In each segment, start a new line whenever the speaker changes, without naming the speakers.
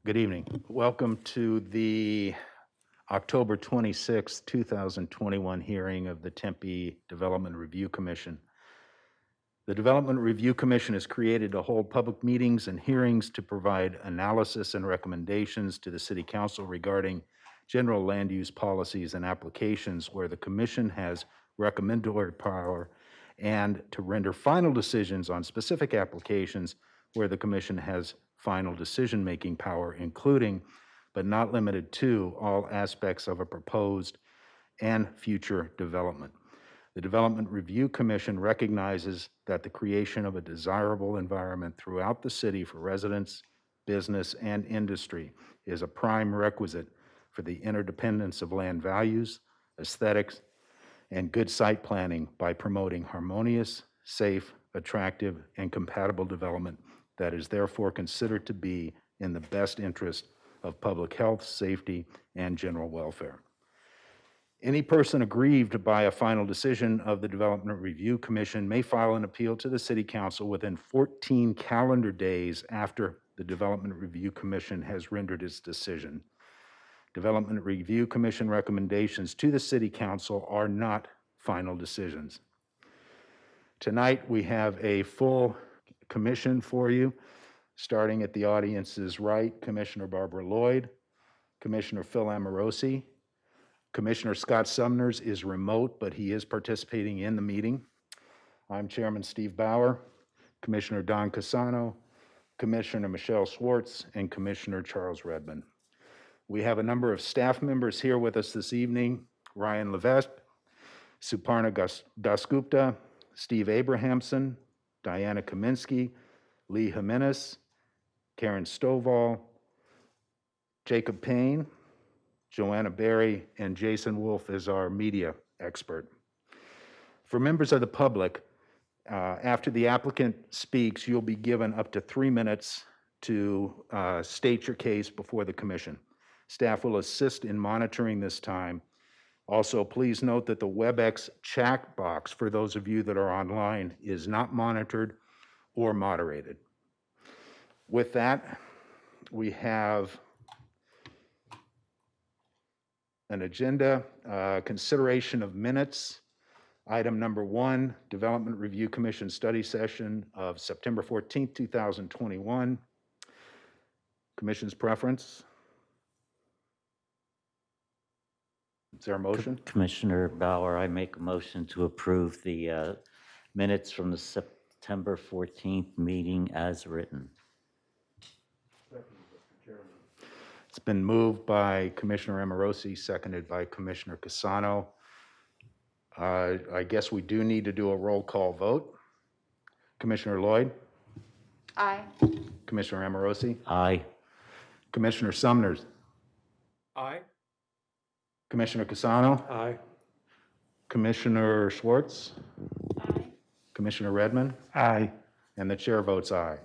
Good evening. Welcome to the October 26, 2021 hearing of the Tempe Development Review Commission. The Development Review Commission is created to hold public meetings and hearings to provide analysis and recommendations to the City Council regarding general land use policies and applications where the Commission has recommendatory power, and to render final decisions on specific applications where the Commission has final decision-making power, including but not limited to all aspects of a proposed and future development. The Development Review Commission recognizes that the creation of a desirable environment throughout the city for residents, business, and industry is a prime requisite for the interdependence of land values, aesthetics, and good site planning by promoting harmonious, safe, attractive, and compatible development that is therefore considered to be in the best interest of public health, safety, and general welfare. Any person aggrieved by a final decision of the Development Review Commission may file an appeal to the City Council within 14 calendar days after the Development Review Commission has rendered its decision. Development Review Commission recommendations to the City Council are not final decisions. Tonight, we have a full commission for you, starting at the audience's right, Commissioner Barbara Lloyd, Commissioner Phil Amorosi. Commissioner Scott Sumners is remote, but he is participating in the meeting. I'm Chairman Steve Bauer, Commissioner Don Casano, Commissioner Michelle Schwartz, and Commissioner Charles Redmond. We have a number of staff members here with us this evening: Ryan Levesque, Suparna Dasgupta, Steve Abrahamson, Diana Kaminsky, Lee Jimenez, Karen Stovall, Jacob Payne, Joanna Berry, and Jason Wolf is our media expert. For members of the public, after the applicant speaks, you'll be given up to 3 minutes to state your case before the commission. Staff will assist in monitoring this time. Also, please note that the WebEx chat box, for those of you that are online, is not monitored or moderated. With that, we have an agenda, consideration of minutes. Item number 1, Development Review Commission study session of September 14th, 2021. Commission's preference? Is there a motion?
Commissioner Bauer, I make a motion to approve the minutes from the September 14th meeting as written.
It's been moved by Commissioner Amorosi, seconded by Commissioner Casano. I guess we do need to do a roll call vote. Commissioner Lloyd?
Aye.
Commissioner Amorosi?
Aye.
Commissioner Sumners?
Aye.
Commissioner Casano?
Aye.
Commissioner Schwartz?
Aye.
Commissioner Redmond?
Aye.
And the chair votes aye.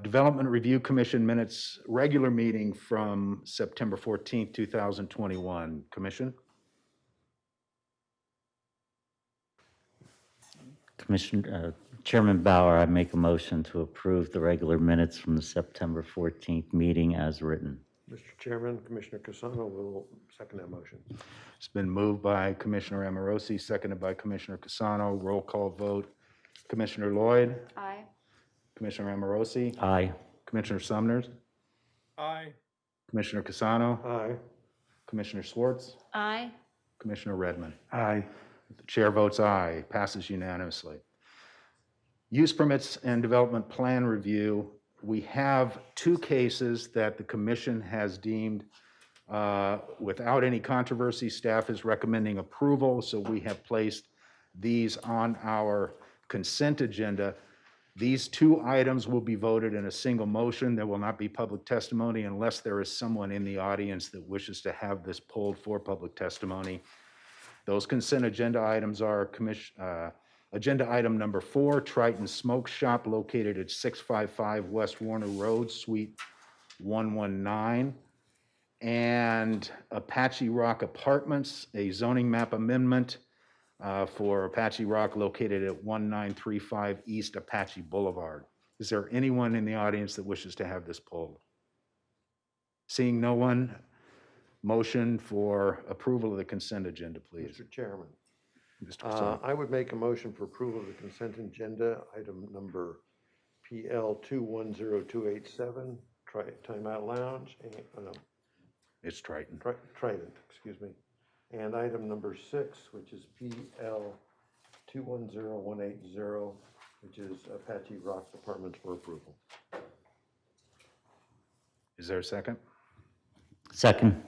Development Review Commission minutes, regular meeting from September 14th, 2021. Commission?
Chairman Bauer, I make a motion to approve the regular minutes from the September 14th meeting as written.
Mr. Chairman, Commissioner Casano will second that motion.
It's been moved by Commissioner Amorosi, seconded by Commissioner Casano. Roll call vote. Commissioner Lloyd?
Aye.
Commissioner Amorosi?
Aye.
Commissioner Sumners?
Aye.
Commissioner Casano?
Aye.
Commissioner Schwartz?
Aye.
Commissioner Redmond?
Aye.
The chair votes aye. Passes unanimously. Use permits and development plan review. We have 2 cases that the commission has deemed without any controversy. Staff is recommending approval, so we have placed these on our consent agenda. These 2 items will be voted in a single motion. There will not be public testimony unless there is someone in the audience that wishes to have this pulled for public testimony. Those consent agenda items are agenda item number 4, Triton Smoke Shop located at 655 West Warner Road, Suite 119, and Apache Rock Apartments, a zoning map amendment for Apache Rock located at 1935 East Apache Boulevard. Is there anyone in the audience that wishes to have this pulled? Seeing no one, motion for approval of the consent agenda, please.
Mr. Chairman,
Mr. Casano.
I would make a motion for approval of the consent agenda, item number PL 210287, Timeout Lounge, and,
It's Triton.
Trident, excuse me. And item number 6, which is PL 210180, which is Apache Rocks Apartments for approval.
Is there a second?
Second.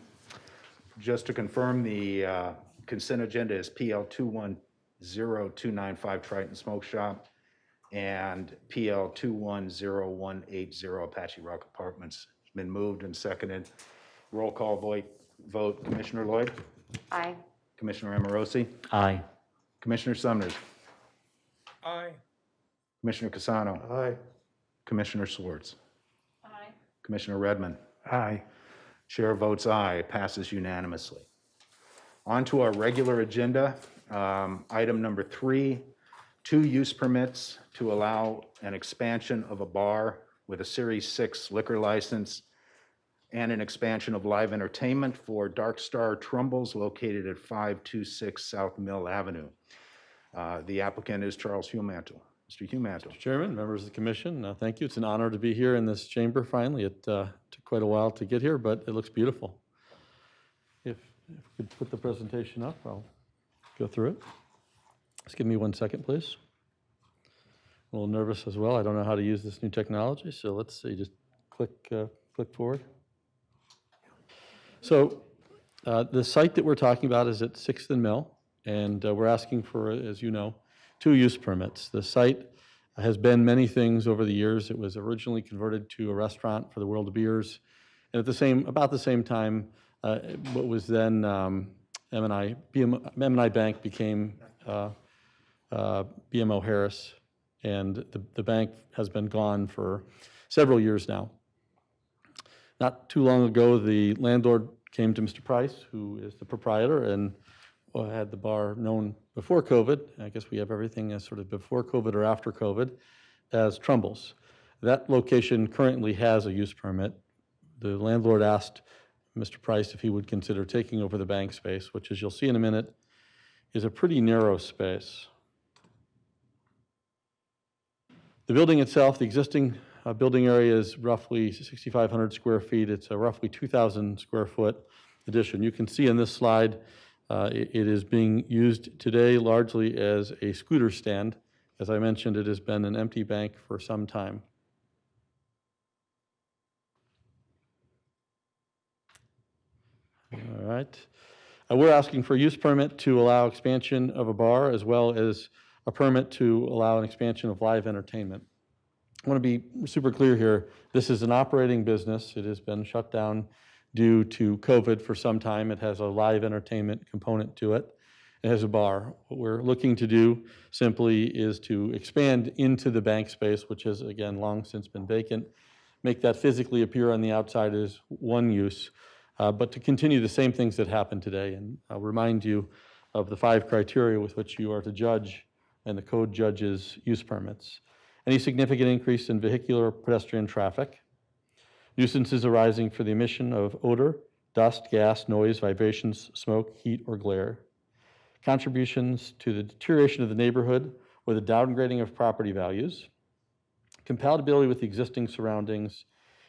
Just to confirm, the consent agenda is PL 210295 Triton Smoke Shop and PL 210180 Apache Rock Apartments. It's been moved and seconded. Roll call vote. Commissioner Lloyd?
Aye.
Commissioner Amorosi?
Aye.
Commissioner Sumners?
Aye.
Commissioner Casano?
Aye.
Commissioner Swartz?
Aye.
Commissioner Redmond?
Aye.
Chair votes aye, passes unanimously. On to our regular agenda. Item number 3, 2 use permits to allow an expansion of a bar with a Series 6 liquor license and an expansion of live entertainment for Dark Star Trumbles located at 526 South Mill Avenue. The applicant is Charles Humantle. Mr. Humantle.
Mr. Chairman, members of the commission, thank you. It's an honor to be here in this chamber finally. It took quite a while to get here, but it looks beautiful. If we could put the presentation up, I'll go through it. Just give me 1 second, please. A little nervous as well. I don't know how to use this new technology, so let's see, just click forward. So the site that we're talking about is at 6th and Mill, and we're asking for, as you know, 2 use permits. The site has been many things over the years. It was originally converted to a restaurant for the World of Beers, and at about the same time, what was then M&I Bank became BMO Harris, and the bank has been gone for several years now. Not too long ago, the landlord came to Mr. Price, who is the proprietor, and had the bar known before COVID. I guess we have everything as sort of before COVID or after COVID as Trumbull's. That location currently has a use permit. The landlord asked Mr. Price if he would consider taking over the bank space, which, as you'll see in a minute, is a pretty narrow space. The building itself, the existing building area is roughly 6,500 square feet. It's a roughly 2,000 square foot addition. You can see in this slide, it is being used today largely as a scooter stand. As I mentioned, it has been an empty bank for some time. All right. We're asking for a use permit to allow expansion of a bar as well as a permit to allow an expansion of live entertainment. I want to be super clear here. This is an operating business. It has been shut down due to COVID for some time. It has a live entertainment component to it. It has a bar. What we're looking to do simply is to expand into the bank space, which has, again, long since been vacant, make that physically appear on the outside as one use, but to continue the same things that happen today. And I'll remind you of the 5 criteria with which you are to judge, and the code judges use permits. Any significant increase in vehicular or pedestrian traffic, nuisances arising for the emission of odor, dust, gas, noise, vibrations, smoke, heat, or glare, contributions to the deterioration of the neighborhood or the downgrading of property values, compatibility with the existing surroundings,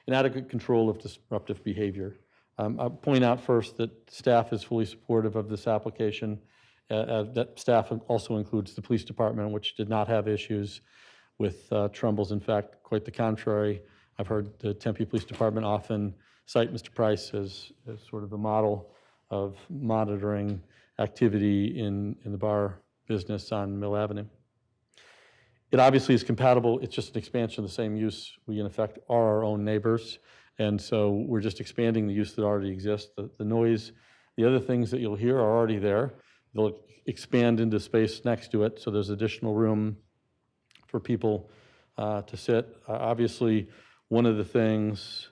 inadequate control of disruptive behavior. I'll point out first that staff is fully supportive of this application. That staff also includes the police department, which did not have issues with Trumbull's. In fact, quite the contrary. I've heard the Tempe Police Department often cite Mr. Price as sort of the model of monitoring activity in the bar business on Mill Avenue. It obviously is compatible. It's just an expansion of the same use. We, in effect, are our own neighbors, and so we're just expanding the use that already exists. The noise, the other things that you'll hear are already there. They'll expand into space next to it, so there's additional room for people to sit. Obviously, one of the things,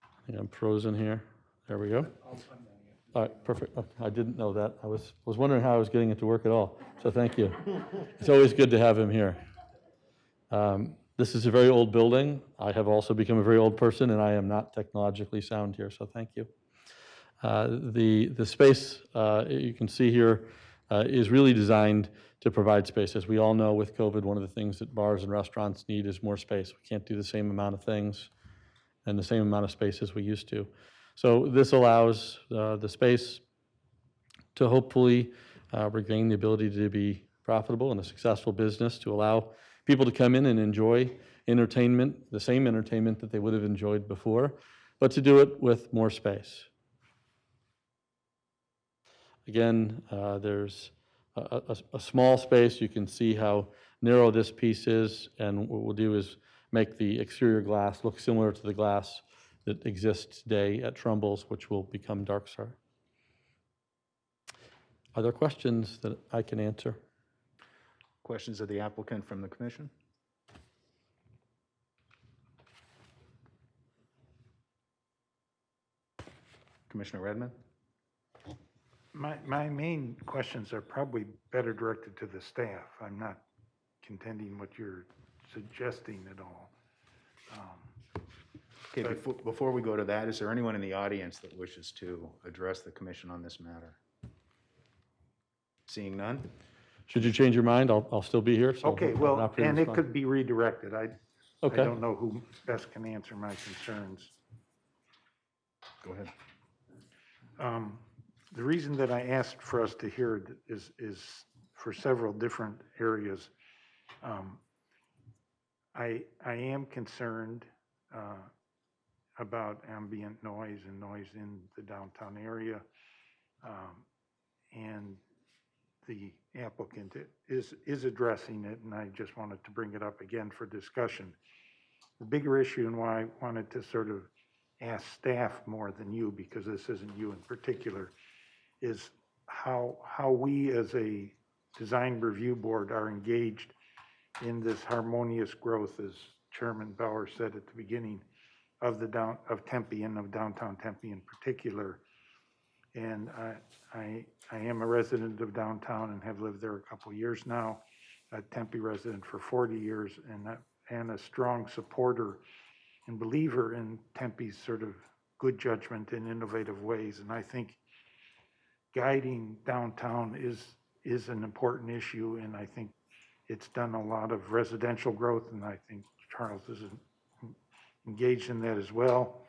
I think I'm frozen here. There we go. All right, perfect. I didn't know that. I was wondering how I was getting it to work at all, so thank you. It's always good to have him here. This is a very old building. I have also become a very old person, and I am not technologically sound here, so thank you. The space you can see here is really designed to provide space. As we all know, with COVID, one of the things that bars and restaurants need is more space. We can't do the same amount of things and the same amount of space as we used to. So this allows the space to hopefully regain the ability to be profitable and a successful business, to allow people to come in and enjoy entertainment, the same entertainment that they would have enjoyed before, but to do it with more space. Again, there's a small space. You can see how narrow this piece is, and what we'll do is make the exterior glass look similar to the glass that exists today at Trumbull's, which will become Darkstar. Are there questions that I can answer?
Questions of the applicant from the commission? Commissioner Redmond?
My main questions are probably better directed to the staff. I'm not contending what you're suggesting at all.
Okay, before we go to that, is there anyone in the audience that wishes to address the commission on this matter? Seeing none?
Should you change your mind, I'll still be here. So
Okay,
I'm
well,
not free to
and it
respond.
could be redirected. I
Okay.
don't know who best can answer my concerns.
Go ahead.
The reason that I asked for us to hear it is for several different areas. I am concerned about ambient noise and noise in the downtown area. And the applicant is addressing it, and I just wanted to bring it up again for discussion. The bigger issue, and why I wanted to sort of ask staff more than you, because this isn't you in particular, is how we as a design review board are engaged in this harmonious growth, as Chairman Bauer said at the beginning, of Tempe and of downtown Tempe in particular. And I am a resident of downtown and have lived there a couple of years now, a Tempe resident for 40 years, and a strong supporter and believer in Tempe's sort of good judgment in innovative ways. And I think guiding downtown is an important issue, and I think it's done a lot of residential growth, and I think Charles is engaged in that as well.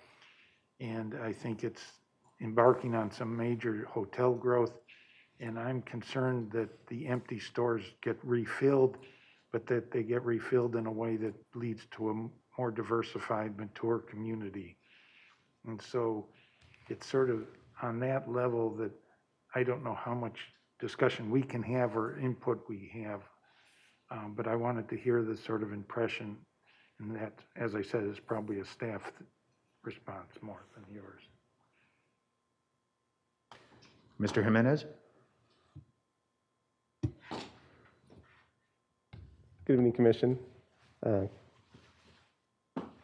And I think it's embarking on some major hotel growth, and I'm concerned that the empty stores get refilled, but that they get refilled in a way that leads to a more diversified, mature community. And so it's sort of on that level that I don't know how much discussion we can have or input we have, but I wanted to hear this sort of impression, and that, as I said, is probably a staff response more than yours.
Mr. Jimenez?
Good evening, Commission.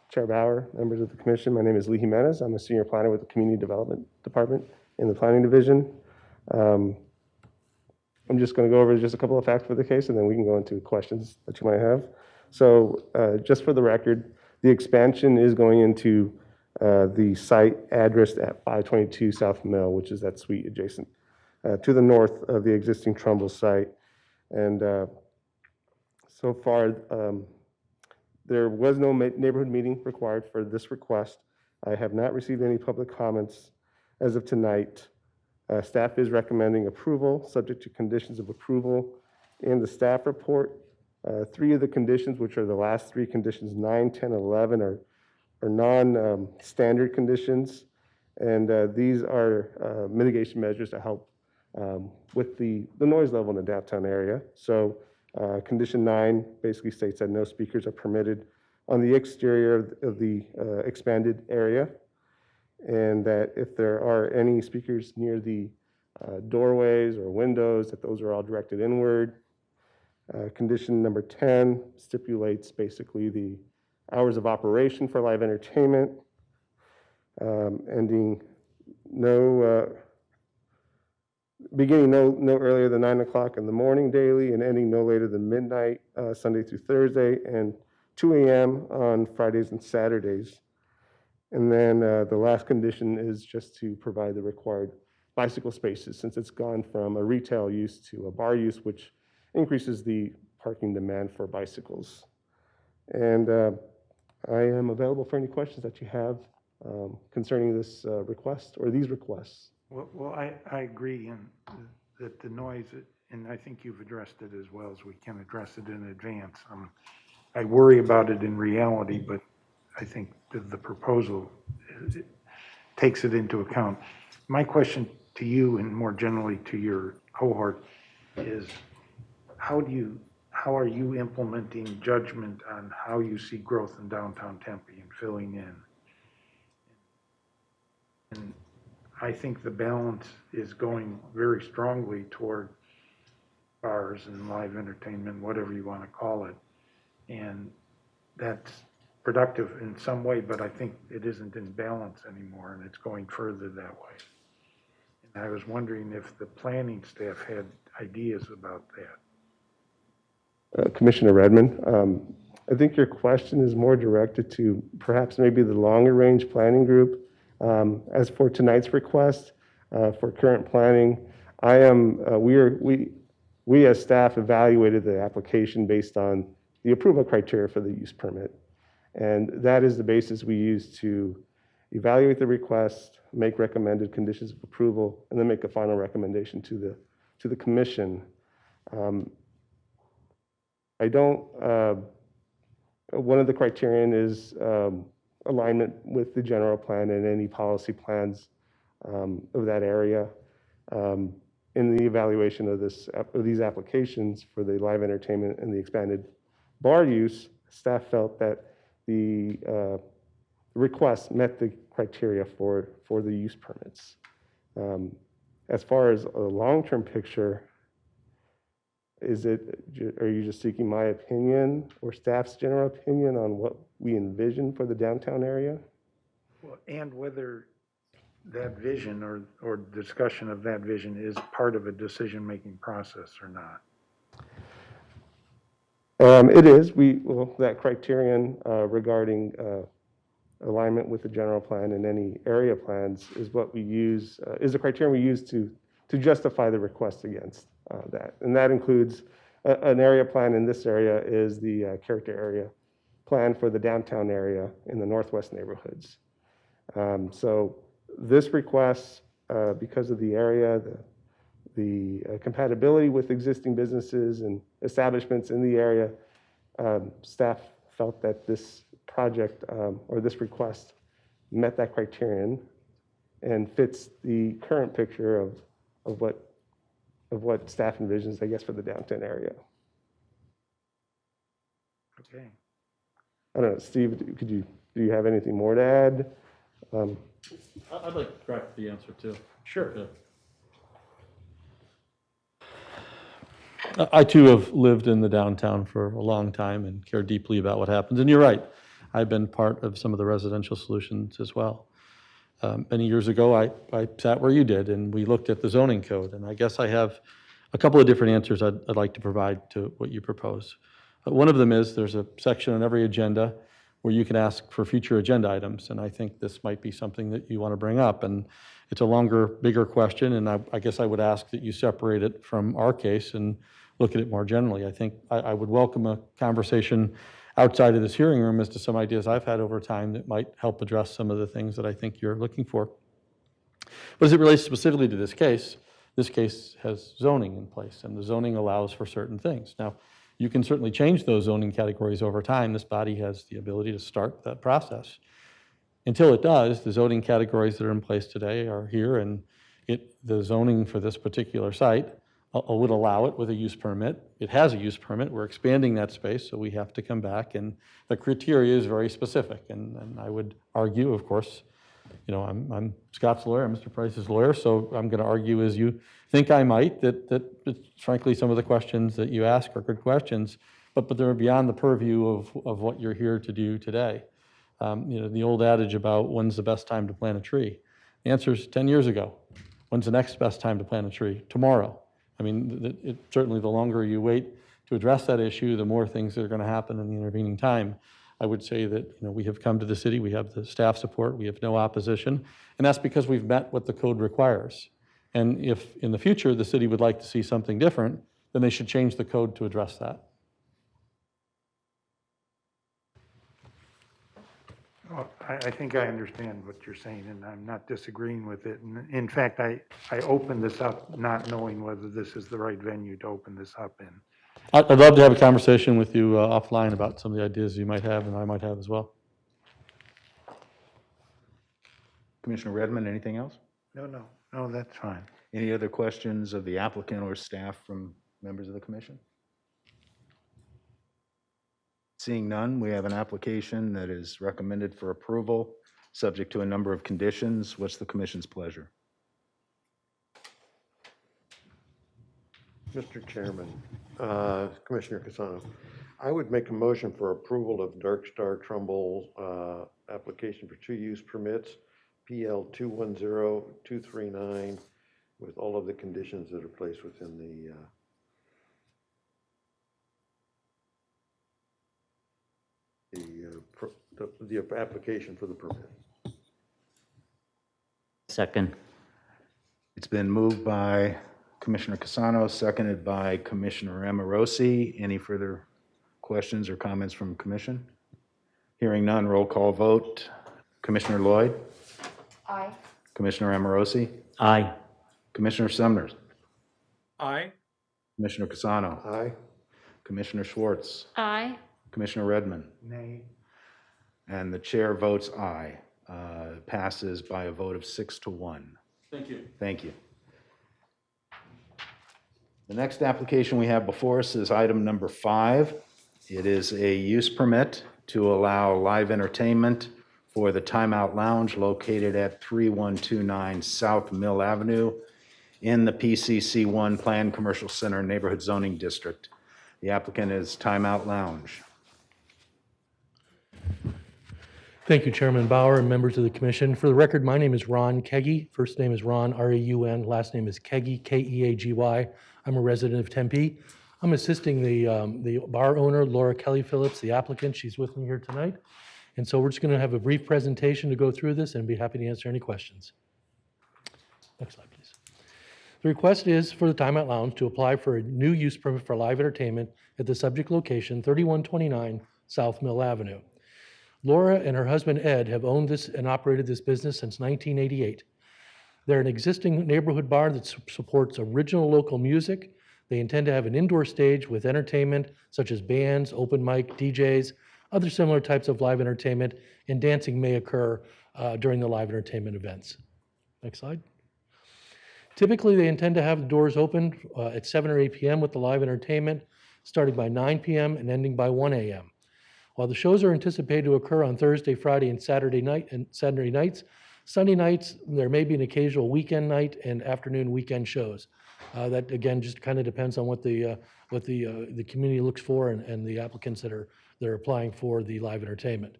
Chair Bauer, members of the Commission, my name is Lee Jimenez. I'm a senior planner with the Community Development Department in the Planning Division. I'm just going to go over just a couple of facts for the case, and then we can go into questions that you might have. So just for the record, the expansion is going into the site addressed at 522 South Mill, which is that suite adjacent to the north of the existing Trumbull site. And so far, there was no neighborhood meeting required for this request. I have not received any public comments as of tonight. Staff is recommending approval, subject to conditions of approval. In the staff report, 3 of the conditions, which are the last 3 conditions, 9, 10, 11, are non-standard conditions. And these are mitigation measures to help with the noise level in the downtown area. So condition 9 basically states that no speakers are permitted on the exterior of the expanded area, and that if there are any speakers near the doorways or windows, that those are all directed inward. Condition number 10 stipulates basically the hours of operation for live entertainment, beginning no earlier than 9 o'clock in the morning daily and ending no later than midnight, Sunday through Thursday, and 2 a.m. on Fridays and Saturdays. And then the last condition is just to provide the required bicycle spaces, since it's gone from a retail use to a bar use, which increases the parking demand for bicycles. And I am available for any questions that you have concerning this request or these requests.
Well, I agree in that the noise, and I think you've addressed it as well as we can address it in advance. I worry about it in reality, but I think the proposal takes it into account. My question to you, and more generally to your cohort, is how are you implementing judgment on how you see growth in downtown Tempe and filling in? And I think the balance is going very strongly toward bars and live entertainment, whatever you want to call it. And that's productive in some way, but I think it isn't in balance anymore, and it's going further that way. And I was wondering if the planning staff had ideas about that.
Commissioner Redmond, I think your question is more directed to perhaps maybe the longer range planning group. As for tonight's request, for current planning, we as staff evaluated the application based on the approval criteria for the use permit. And that is the basis we use to evaluate the request, make recommended conditions of approval, and then make a final recommendation to the commission. One of the criterion is alignment with the general plan and any policy plans of that area. In the evaluation of these applications for the live entertainment and the expanded bar use, staff felt that the request met the criteria for the use permits. As far as a long-term picture, are you just seeking my opinion or staff's general opinion on what we envision for the downtown area?
Well, and whether that vision or discussion of that vision is part of a decision-making process or not?
It is. That criterion regarding alignment with the general plan and any area plans is what we use, is the criterion we use to justify the request against that. And that includes an area plan in this area is the character area plan for the downtown area in the northwest neighborhoods. So this request, because of the area, the compatibility with existing businesses and establishments in the area, staff felt that this project or this request met that criterion and fits the current picture of what staff envisions, I guess, for the downtown area.
Okay.
I don't know, Steve, do you have anything more to add?
I'd like to correct the answer too.
Sure.
I too have lived in the downtown for a long time and care deeply about what happens. And you're right, I've been part of some of the residential solutions as well. Many years ago, I sat where you did, and we looked at the zoning code. And I guess I have a couple of different answers I'd like to provide to what you propose. One of them is there's a section on every agenda where you can ask for future agenda items. And I think this might be something that you want to bring up. And it's a longer, bigger question. And I guess I would ask that you separate it from our case and look at it more generally. I think I would welcome a conversation outside of this hearing room as to some ideas I've had over time that might help address some of the things that I think you're looking for. But as it relates specifically to this case has zoning in place, and the zoning allows for certain things. Now, you can certainly change those zoning categories over time. This body has the ability to start that process. Until it does, the zoning categories that are in place today are here, and the zoning for this particular site would allow it with a use permit. It has a use permit. We're expanding that space, so we have to come back, and the criteria is very specific. And I would argue, of course, you know, I'm Scott's lawyer, I'm Mr. Price's lawyer, so I'm going to argue as you think I might that frankly some of the questions that you ask are good questions, but they're beyond the purview of what you're here to do today. You know, the old adage about when's the best time to plant a tree. The answer is 10 years ago. When's the next best time to plant a tree? Tomorrow. I mean, certainly the longer you wait to address that issue, the more things that are going to happen in the intervening time. I would say that, we have come to the city, we have the staff support, we have no opposition, and that's because we've met what the code requires. And if in the future the city would like to see something different, then they should change the code to address that.
Well, I think I understand what you're saying, and I'm not disagreeing with it. And in fact, I opened this up not knowing whether this is the right venue to open this up in.
I'd love to have a conversation with you offline about some of the ideas you might have and I might have as well.
Commissioner Redmond, anything else?
No, that's fine.
Any other questions of the applicant or staff from members of the commission? Seeing none, we have an application that is recommended for approval, subject to a number of conditions. What's the commission's pleasure?
Mr. Chairman, Commissioner Casano, I would make a motion for approval of Dark Star Trumbull application for 2-use permits, PL 210239, with all of the conditions that are placed within the application for the permit.
Second.
It's been moved by Commissioner Casano, seconded by Commissioner Amorosi. Any further questions or comments from commission? Hearing none, roll call vote. Commissioner Lloyd?
Aye.
Commissioner Amorosi?
Aye.
Commissioner Sumners?
Aye.
Commissioner Casano?
Aye.
Commissioner Schwartz?
Aye.
Commissioner Redmond?
Nay.
And the chair votes aye. Passes by a vote of 6-1.
Thank you.
Thank you. The next application we have before us is item number 5. It is a use permit to allow live entertainment for the Timeout Lounge located at 3129 South Mill Avenue in the PCC1 Planned Commercial Center Neighborhood Zoning District. The applicant is Timeout Lounge.
Thank you, Chairman Bauer and members of the commission. For the record, my name is Ron Keggy. First name is Ron, R-A-U-N. Last name is Keggy, K-E-A-G-Y. I'm a resident of Tempe. I'm assisting the bar owner, Laura Kelly Phillips, the applicant. She's with me here tonight. And so we're just going to have a brief presentation to go through this and be happy to answer any questions. Next slide, please. The request is for the Timeout Lounge to apply for a new use permit for live entertainment at the subject location, 3129 South Mill Avenue. Laura and her husband Ed have owned this and operated this business since 1988. They're an existing neighborhood bar that supports original local music. They intend to have an indoor stage with entertainment such as bands, open mic, DJs, other similar types of live entertainment, and dancing may occur during the live entertainment events. Next slide. Typically, they intend to have the doors open at 7 or 8 p.m. with the live entertainment, starting by 9 p.m. and ending by 1 a.m. While the shows are anticipated to occur on Thursday, Friday, and Saturday nights, Sunday nights, there may be an occasional weekend night and afternoon weekend shows. That, again, just kind of depends on what the community looks for and the applicants that are applying for the live entertainment.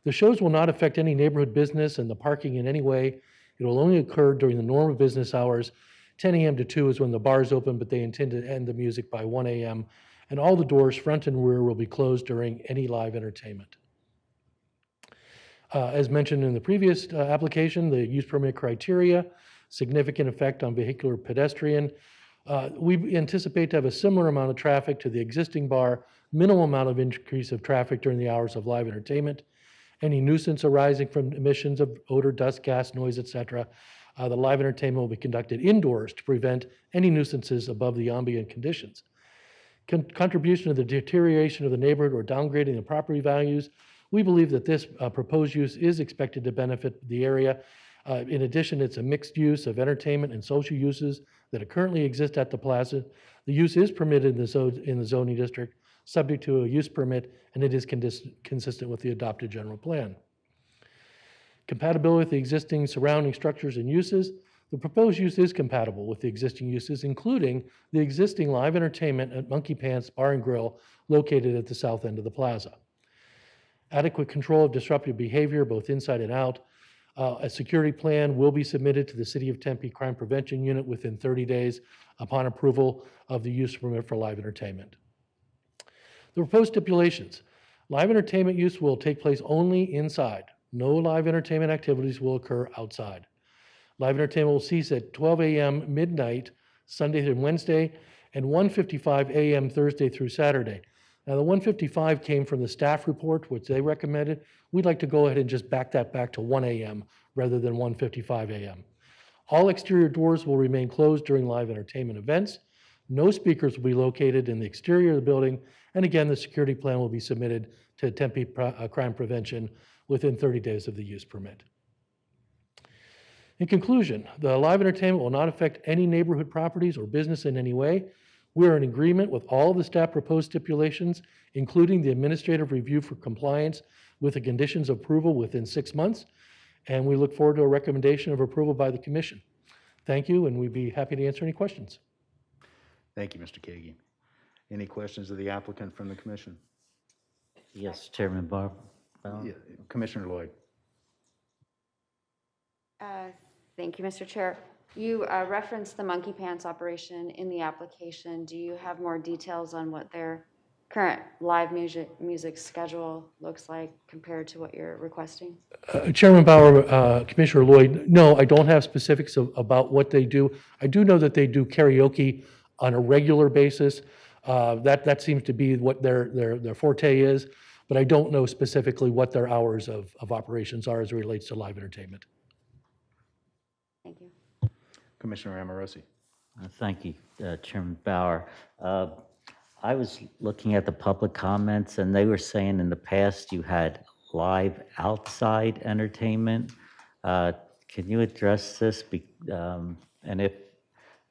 The shows will not affect any neighborhood business and the parking in any way. It will only occur during the normal business hours. 10 a.m. to 2 is when the bars open, but they intend to end the music by 1 a.m. And all the doors, front and rear, will be closed during any live entertainment. As mentioned in the previous application, the use permit criteria, significant effect on vehicular pedestrian. We anticipate to have a similar amount of traffic to the existing bar, minimal amount of increase of traffic during the hours of live entertainment. Any nuisance arising from emissions of odor, dust, gas, noise, etc. The live entertainment will be conducted indoors to prevent any nuisances above the ambient conditions. Contribution to the deterioration of the neighborhood or downgrading the property values. We believe that this proposed use is expected to benefit the area. In addition, it's a mixed use of entertainment and social uses that currently exist at the plaza. The use is permitted in the zoning district, subject to a use permit, and it is consistent with the adopted general plan. Compatibility with the existing surrounding structures and uses. The proposed use is compatible with the existing uses, including the existing live entertainment at Monkey Pants Bar and Grill located at the south end of the plaza. Adequate control of disruptive behavior, both inside and out. A security plan will be submitted to the City of Tempe Crime Prevention Unit within 30 days upon approval of the use permit for live entertainment. The proposed stipulations. Live entertainment use will take place only inside. No live entertainment activities will occur outside. Live entertainment will cease at 12 a.m. midnight, Sunday through Wednesday, and 1:55 a.m. Thursday through Saturday. Now, the 1:55 came from the staff report, which they recommended. We'd like to go ahead and just back that back to 1 a.m. rather than 1:55 a.m. All exterior doors will remain closed during live entertainment events. No speakers will be located in the exterior of the building. And again, the security plan will be submitted to Tempe Crime Prevention within 30 days of the use permit. In conclusion, the live entertainment will not affect any neighborhood properties or business in any way. We are in agreement with all of the staff proposed stipulations, including the administrative review for compliance with the conditions of approval within 6 months. And we look forward to a recommendation of approval by the commission. Thank you, and we'd be happy to answer any questions.
Thank you, Mr. Kagi. Any questions of the applicant from the commission?
Yes, Chairman Bauer.
Yeah, Commissioner Lloyd.
Thank you, Mr. Chair. You referenced the monkey pants operation in the application. Do you have more details on what their current live music schedule looks like compared to what you're requesting?
Chairman Bauer, Commissioner Lloyd, no, I don't have specifics about what they do. I do know that they do karaoke on a regular basis. That seems to be what their forte is, but I don't know specifically what their hours of operations are as it relates to live entertainment.
Thank you.
Commissioner Amorosi.
Thank you, Chairman Bauer. I was looking at the public comments, and they were saying in the past you had live outside entertainment. Can you address this? And if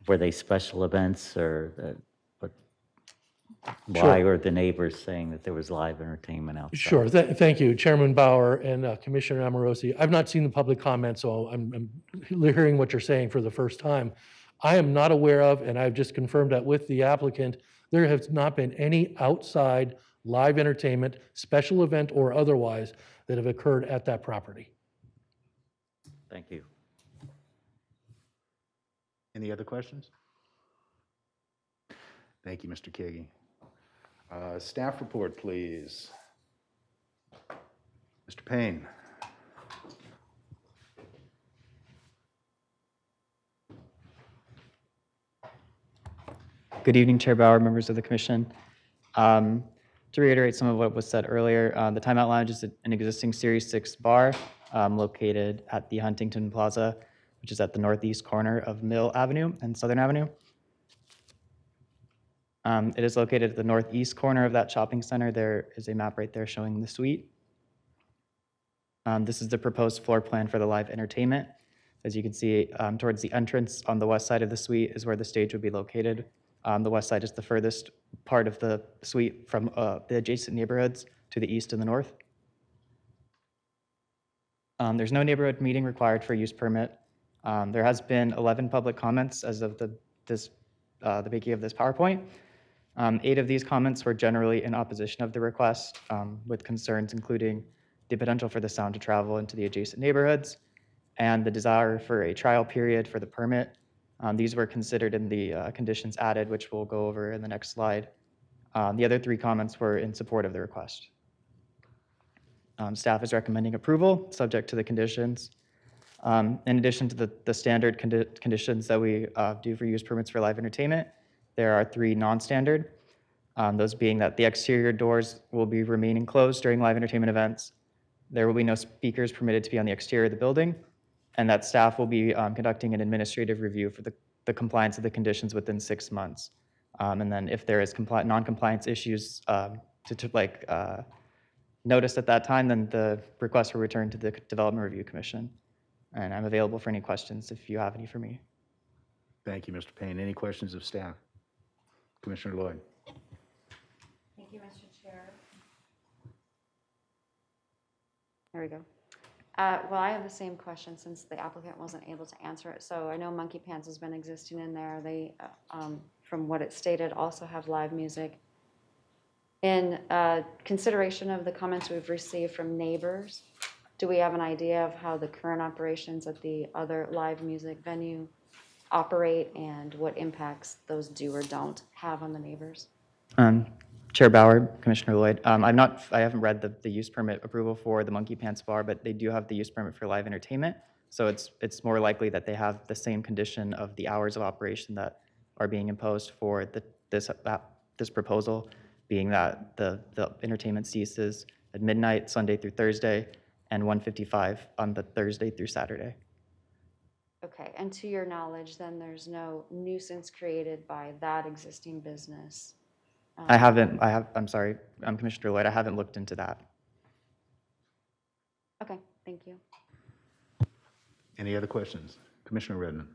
were they special events, or why
Sure.
were the neighbors saying that there was live entertainment outside?
Sure. Thank you, Chairman Bauer and Commissioner Amorosi. I've not seen the public comment, so I'm hearing what you're saying for the first time. I am not aware of, and I've just confirmed that with the applicant, there has not been any outside live entertainment, special event or otherwise, that have occurred at that property.
Thank you.
Any other questions? Thank you, Mr. Kagi. Staff report, please. Mr. Payne.
Good evening, Chair Bauer, members of the commission. To reiterate some of what was said earlier, the Timeout Lounge is an existing Series 6 bar located at the Huntington Plaza, which is at the northeast corner of Mill Avenue and Southern Avenue. It is located at the northeast corner of that shopping center. There is a map right there showing the suite. This is the proposed floor plan for the live entertainment. As you can see, towards the entrance on the west side of the suite is where the stage would be located. The west side is the furthest part of the suite from the adjacent neighborhoods to the east and the north. There's no neighborhood meeting required for use permit. There has been 11 public comments as of the making of this PowerPoint. 8 of these comments were generally in opposition of the request, with concerns including the potential for the sound to travel into the adjacent neighborhoods and the desire for a trial period for the permit. These were considered in the conditions added, which we'll go over in the next slide. The other 3 comments were in support of the request. Staff is recommending approval, subject to the conditions. In addition to the standard conditions that we do for use permits for live entertainment, there are 3 non-standard, those being that the exterior doors will be remaining closed during live entertainment events. There will be no speakers permitted to be on the exterior of the building, and that staff will be conducting an administrative review for the compliance of the conditions within 6 months. And then if there is non-compliance issues noticed at that time, then the request will return to the Development Review Commission. And I'm available for any questions if you have any for me.
Thank you, Mr. Payne. Any questions of staff? Commissioner Lloyd.
Thank you, Mr. Chair. There we go. Well, I have the same question since the applicant wasn't able to answer it. So I know Monkey Pants has been existing in there. They, from what it stated, also have live music. In consideration of the comments we've received from neighbors, do we have an idea of how the current operations at the other live music venue operate and what impacts those do or don't have on the neighbors?
Chair Bauer, Commissioner Lloyd, I haven't read the use permit approval for the Monkey Pants Bar, but they do have the use permit for live entertainment. So it's more likely that they have the same condition of the hours of operation that are being imposed for this proposal, being that the entertainment ceases at midnight, Sunday through Thursday, and 1:55 on the Thursday through Saturday.
Okay, and to your knowledge, then there's no nuisance created by that existing business?
I'm sorry, Commissioner Lloyd, I haven't looked into that.
Okay, thank you.
Any other questions? Commissioner Redmond?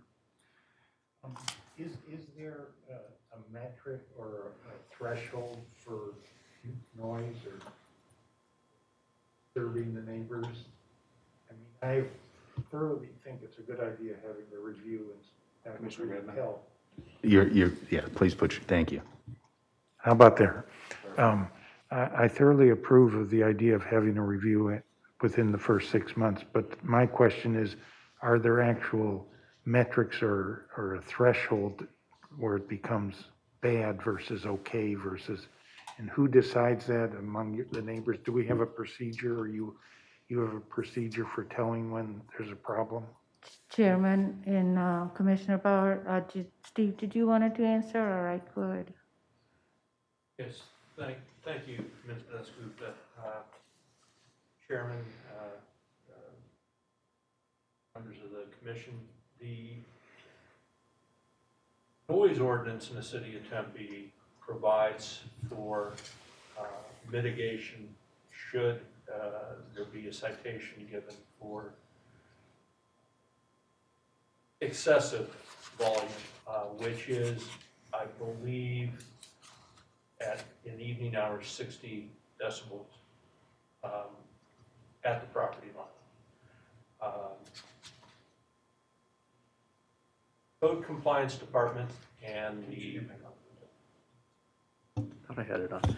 Is there a metric or a threshold for noise or disturbing the neighbors? I mean, I thoroughly think it's a good idea having the review and Commissioner Redmond help.
Yeah, please thank you.
How about there? I thoroughly approve of the idea of having a review within the first 6 months, but my question is, are there actual metrics or a threshold where it becomes bad versus okay versus, and who decides that among the neighbors? Do we have a procedure, or you have a procedure for telling when there's a problem?
Chairman and Commissioner Bauer, Steve, did you want to answer, or I could?
Yes, thank you, Ms. Gupta. Chairman, members of the commission, the noise ordinance in the city of Tempe provides for mitigation should there be a citation given for excessive volume, which is, I believe, in evening hours, 60 decibels at the property line. Code compliance department and the, thought I had it on.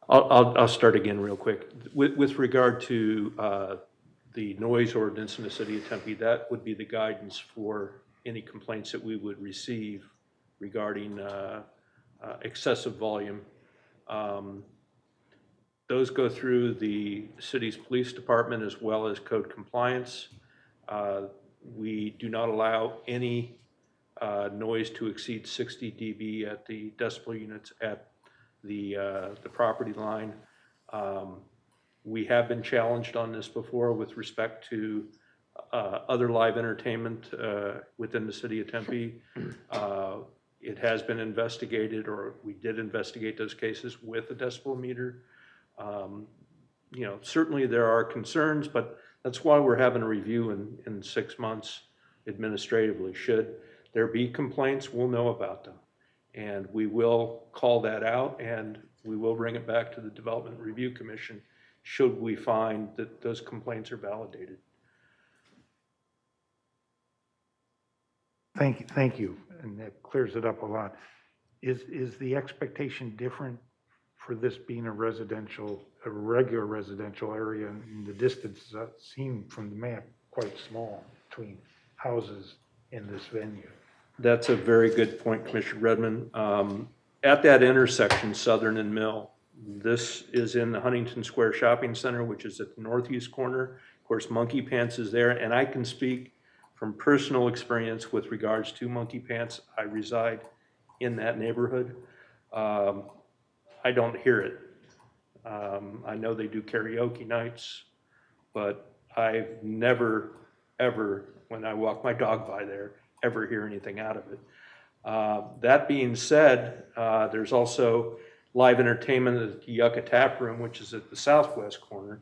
I'll start again real quick. With regard to the noise ordinance in the city of Tempe, that would be the guidance for any complaints that we would receive regarding excessive volume. Those go through the city's police department as well as code compliance. We do not allow any noise to exceed 60 dB at the decibel units at the property line. We have been challenged on this before with respect to other live entertainment within the city of Tempe. It has been investigated, or we did investigate those cases with a decibel meter. You know, certainly there are concerns, but that's why we're having a review in 6 months administratively. Should there be complaints, we'll know about them. And we will call that out, and we will bring it back to the Development Review Commission should we find that those complaints are validated.
Thank you, and that clears it up a lot. Is the expectation different for this being a regular residential area, and the distance seem from the map quite small between houses in this venue?
That's a very good point, Commissioner Redmond. At that intersection, Southern and Mill, this is in the Huntington Square Shopping Center, which is at the northeast corner. Of course, Monkey Pants is there, and I can speak from personal experience with regards to Monkey Pants. I reside in that neighborhood. I don't hear it. I know they do karaoke nights, but I've never, ever, when I walk my dog by there, ever hear anything out of it. That being said, there's also live entertainment at the Yucca Tap Room, which is at the southwest corner.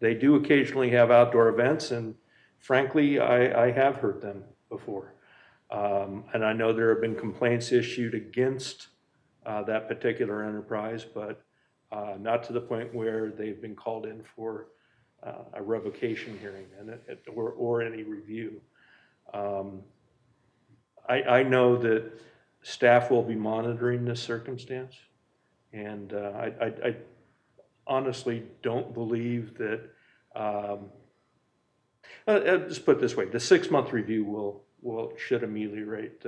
They do occasionally have outdoor events, and frankly, I have heard them before. And I know there have been complaints issued against that particular enterprise, but not to the point where they've been called in for a revocation hearing or any review. I know that staff will be monitoring this circumstance, and I honestly don't believe that, let's put it this way, the 6-month review should ameliorate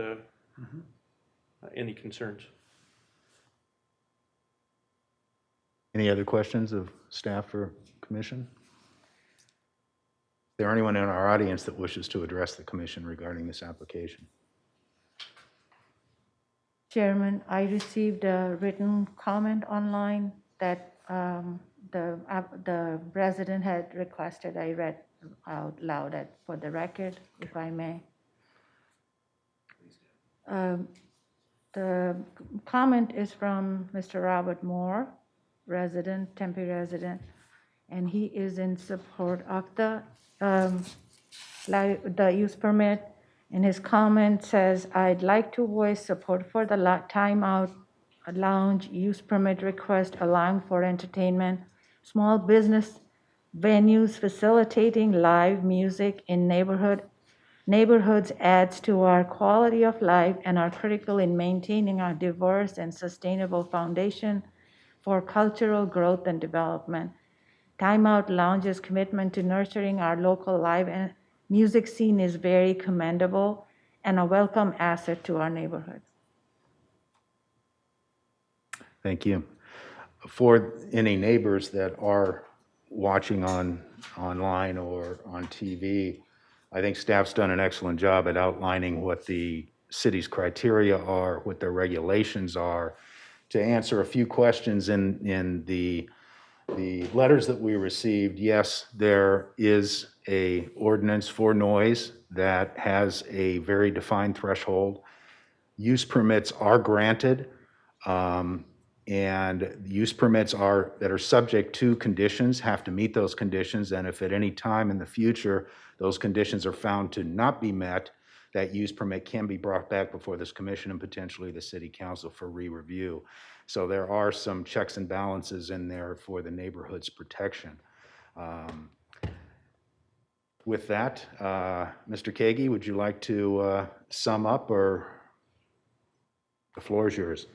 any concerns.
Any other questions of staff or commission? Is there anyone in our audience that wishes to address the commission regarding this application?
Chairman, I received a written comment online that the resident had requested I read out loud for the record, if I may. The comment is from Mr. Robert Moore, resident, Tempe resident, and he is in support of the use permit. And his comment says, "I'd like to voice support for the Timeout Lounge use permit request allowing for entertainment, small business venues facilitating live music in neighborhoods adds to our quality of life and are critical in maintaining our diverse and sustainable foundation for cultural growth and development. Timeout Lounge's commitment to nurturing our local live and music scene is very commendable and a welcome asset to our neighborhood."
Thank you. For any neighbors that are watching online or on TV, I think staff's done an excellent job at outlining what the city's criteria are, what their regulations are. To answer a few questions in the letters that we received, yes, there is a ordinance for noise that has a very defined threshold. Use permits are granted, and use permits that are subject to conditions have to meet those conditions, and if at any time in the future those conditions are found to not be met, that use permit can be brought back before this commission and potentially the city council for re-review. So there are some checks and balances in there for the neighborhood's protection. With that, Mr. Kagi, would you like to sum up, or the floor is yours?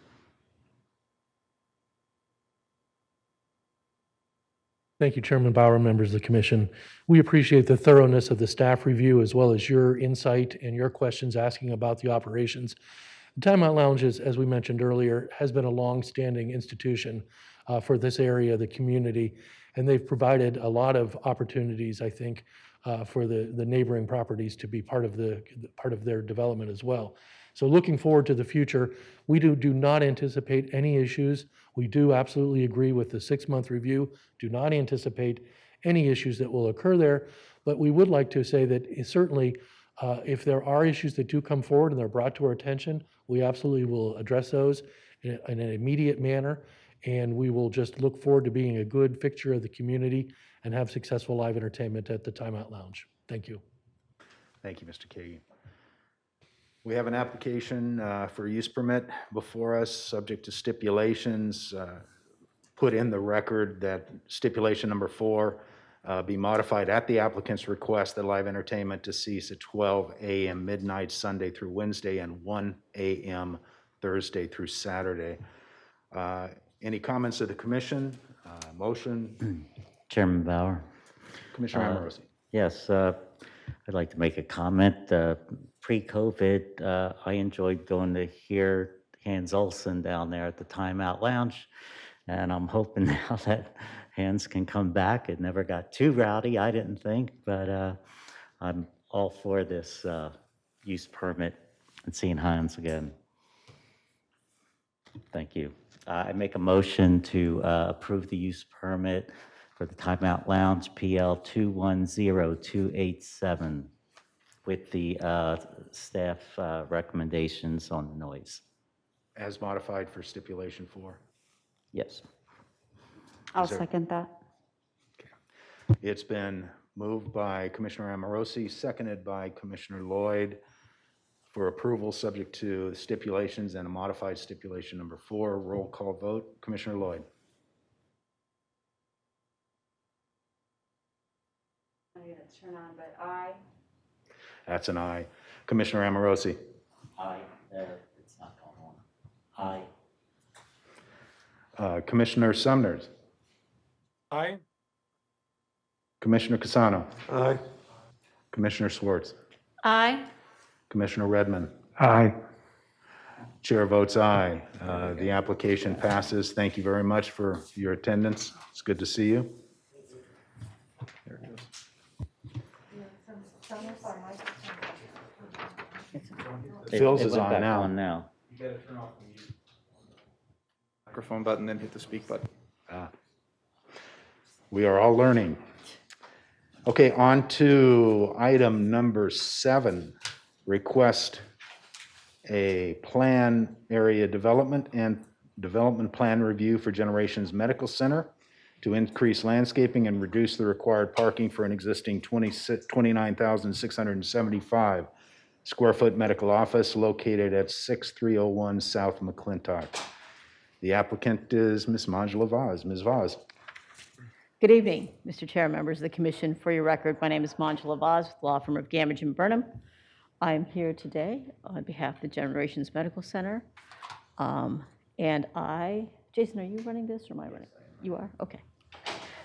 Thank you, Chairman Bauer, members of the commission. We appreciate the thoroughness of the staff review as well as your insight and your questions asking about the operations. The Timeout Lounge, as we mentioned earlier, has been a long-standing institution for this area of the community, and they've provided a lot of opportunities, I think, for the neighboring properties to be part of their development as well. So looking forward to the future, we do not anticipate any issues. We do absolutely agree with the 6-month review, do not anticipate any issues that will occur there, but we would like to say that certainly if there are issues that do come forward and they're brought to our attention, we absolutely will address those in an immediate manner, and we will just look forward to being a good fixture of the community and have successful live entertainment at the Timeout Lounge. Thank you.
Thank you, Mr. Kagi. We have an application for use permit before us, subject to stipulations. Put in the record that stipulation number 4 be modified at the applicant's request, that live entertainment to cease at 12 a.m. midnight Sunday through Wednesday and 1 a.m. Thursday through Saturday. Any comments of the commission? Motion?
Chairman Bauer?
Commissioner Amorosi.
Yes, I'd like to make a comment. Pre-COVID, I enjoyed going to hear Hans Olsen down there at the Timeout Lounge, and I'm hoping now that Hans can come back. It never got too rowdy, I didn't think, but I'm all for this use permit and seeing Hans again. Thank you. I make a motion to approve the use permit for the Timeout Lounge PL 210287 with the staff recommendations on the noise.
As modified for stipulation 4.
Yes.
I'll
there-
second that.
It's been moved by Commissioner Amorosi, seconded by Commissioner Lloyd for approval subject to stipulations and a modified stipulation number 4. Roll call vote. Commissioner Lloyd.
I'm going to turn on, but aye.
That's an aye. Commissioner Amorosi.
Aye. It's not going on. Aye.
Commissioner Sumners.
Aye.
Commissioner Casano.
Aye.
Commissioner Swartz.
Aye.
Commissioner Redmond.
Aye.
Chair votes aye. The application passes. Thank you very much for your attendance. It's good to see you. Phil's
It
is
went
on
back
now.
on now.
Microphone button, then hit the speak button.
We are all learning. Okay, on to item number 7, request a plan area development and development plan review for Generations Medical Center to increase landscaping and reduce the required parking for an existing 29,675 square foot medical office located at 6301 South McClintock. The applicant is Ms. Manjula Vaz. Ms. Vaz.
Good evening, Mr. Chair, members of the Commission. For your record, my name is Manjula Vaz with the law firm of Gamage and Burnham. I am here today on behalf of the Generations Medical Center. Jason, are you running this or am I running it? You are? Okay.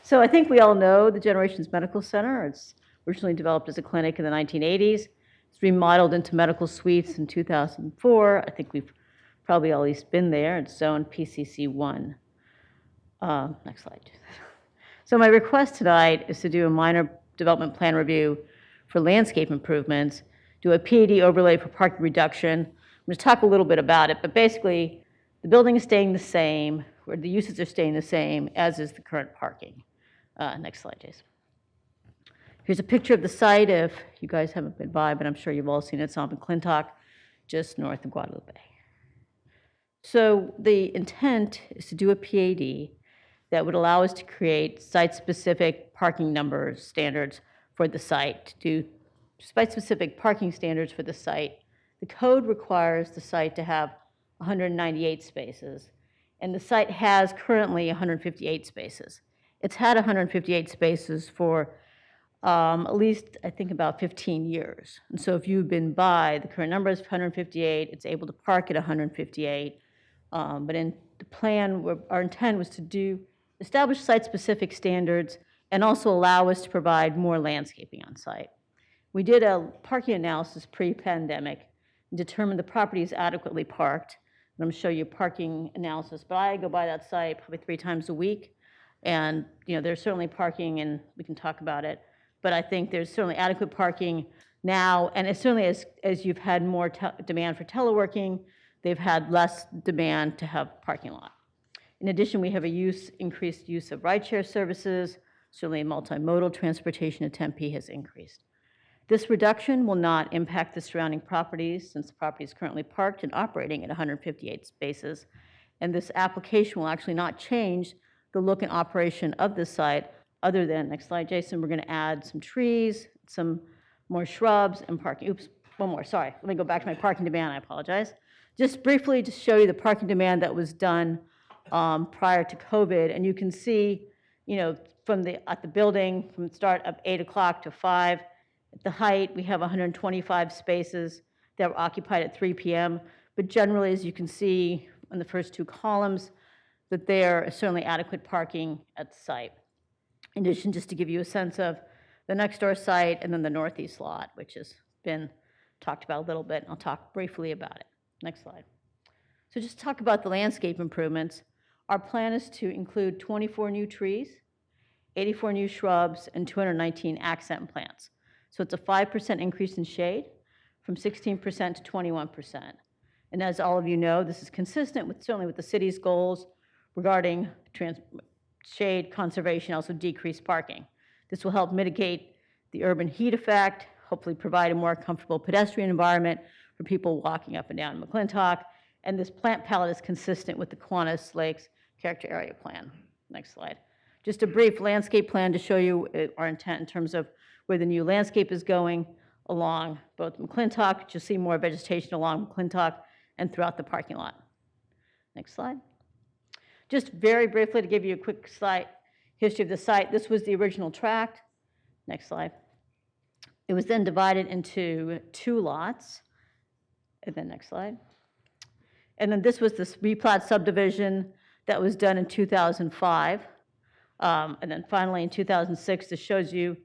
So I think we all know the Generations Medical Center. It's originally developed as a clinic in the 1980s. It's remodeled into medical suites in 2004. I think we've probably all at least been there. It's zoned PCC 1. Next slide. So my request tonight is to do a minor development plan review for landscape improvements, do a PAD overlay for parking reduction. I'm going to talk a little bit about it, but basically the building is staying the same, or the uses are staying the same, as is the current parking. Next slide, Jason. Here's a picture of the site if you guys haven't been by, but I'm sure you've all seen it. It's on McClintock, just north of Guadalupe. So the intent is to do a PAD that would allow us to create site-specific parking numbers standards for the site, to do site-specific parking standards for the site. The code requires the site to have 198 spaces, and the site has currently 158 spaces. It's had 158 spaces for at least, I think, about 15 years. And so if you've been by, the current number is 158. It's able to park at 158. But in the plan, our intent was to establish site-specific standards and also allow us to provide more landscaping on site. We did a parking analysis pre-pandemic and determined the property is adequately parked. And I'm going to show you a parking analysis, but I go by that site probably 3 times a week. And there's certainly parking, and we can talk about it. But I think there's certainly adequate parking now, and as certainly as you've had more demand for teleworking, they've had less demand to have parking lot. In addition, we have increased use of rideshare services. Certainly multimodal transportation at Tempe has increased. This reduction will not impact the surrounding properties since the property is currently parked and operating at 158 spaces. And this application will actually not change the look and operation of this site other than, next slide, Jason, we're going to add some trees, some more shrubs and parking. Oops, one more, sorry. Let me go back to my parking demand, I apologize. Just briefly to show you the parking demand that was done prior to COVID. And you can see, at the building, from the start of 8 o'clock to 5, at the height, we have 125 spaces that were occupied at 3 p.m. But generally, as you can see on the first 2 columns, that there is certainly adequate parking at the site. In addition, just to give you a sense of the next door site and then the northeast lot, which has been talked about a little bit, and I'll talk briefly about it. Next slide. So just talk about the landscape improvements. Our plan is to include 24 new trees, 84 new shrubs, and 219 accent plants. So it's a 5% increase in shade from 16% to 21%. And as all of you know, this is consistent with certainly with the city's goals regarding shade conservation, also decreased parking. This will help mitigate the urban heat effect, hopefully provide a more comfortable pedestrian environment for people walking up and down McClintock. And this plant palette is consistent with the Kiwanis Lakes Character Area Plan. Next slide. Just a brief landscape plan to show you our intent in terms of where the new landscape is going along both McClintock. You'll see more vegetation along McClintock and throughout the parking lot. Next slide. Just very briefly to give you a quick history of the site. This was the original tract. Next slide. It was then divided into 2 lots. And then next slide. And then this was this replat subdivision that was done in 2005. And then finally in 2006, this shows you,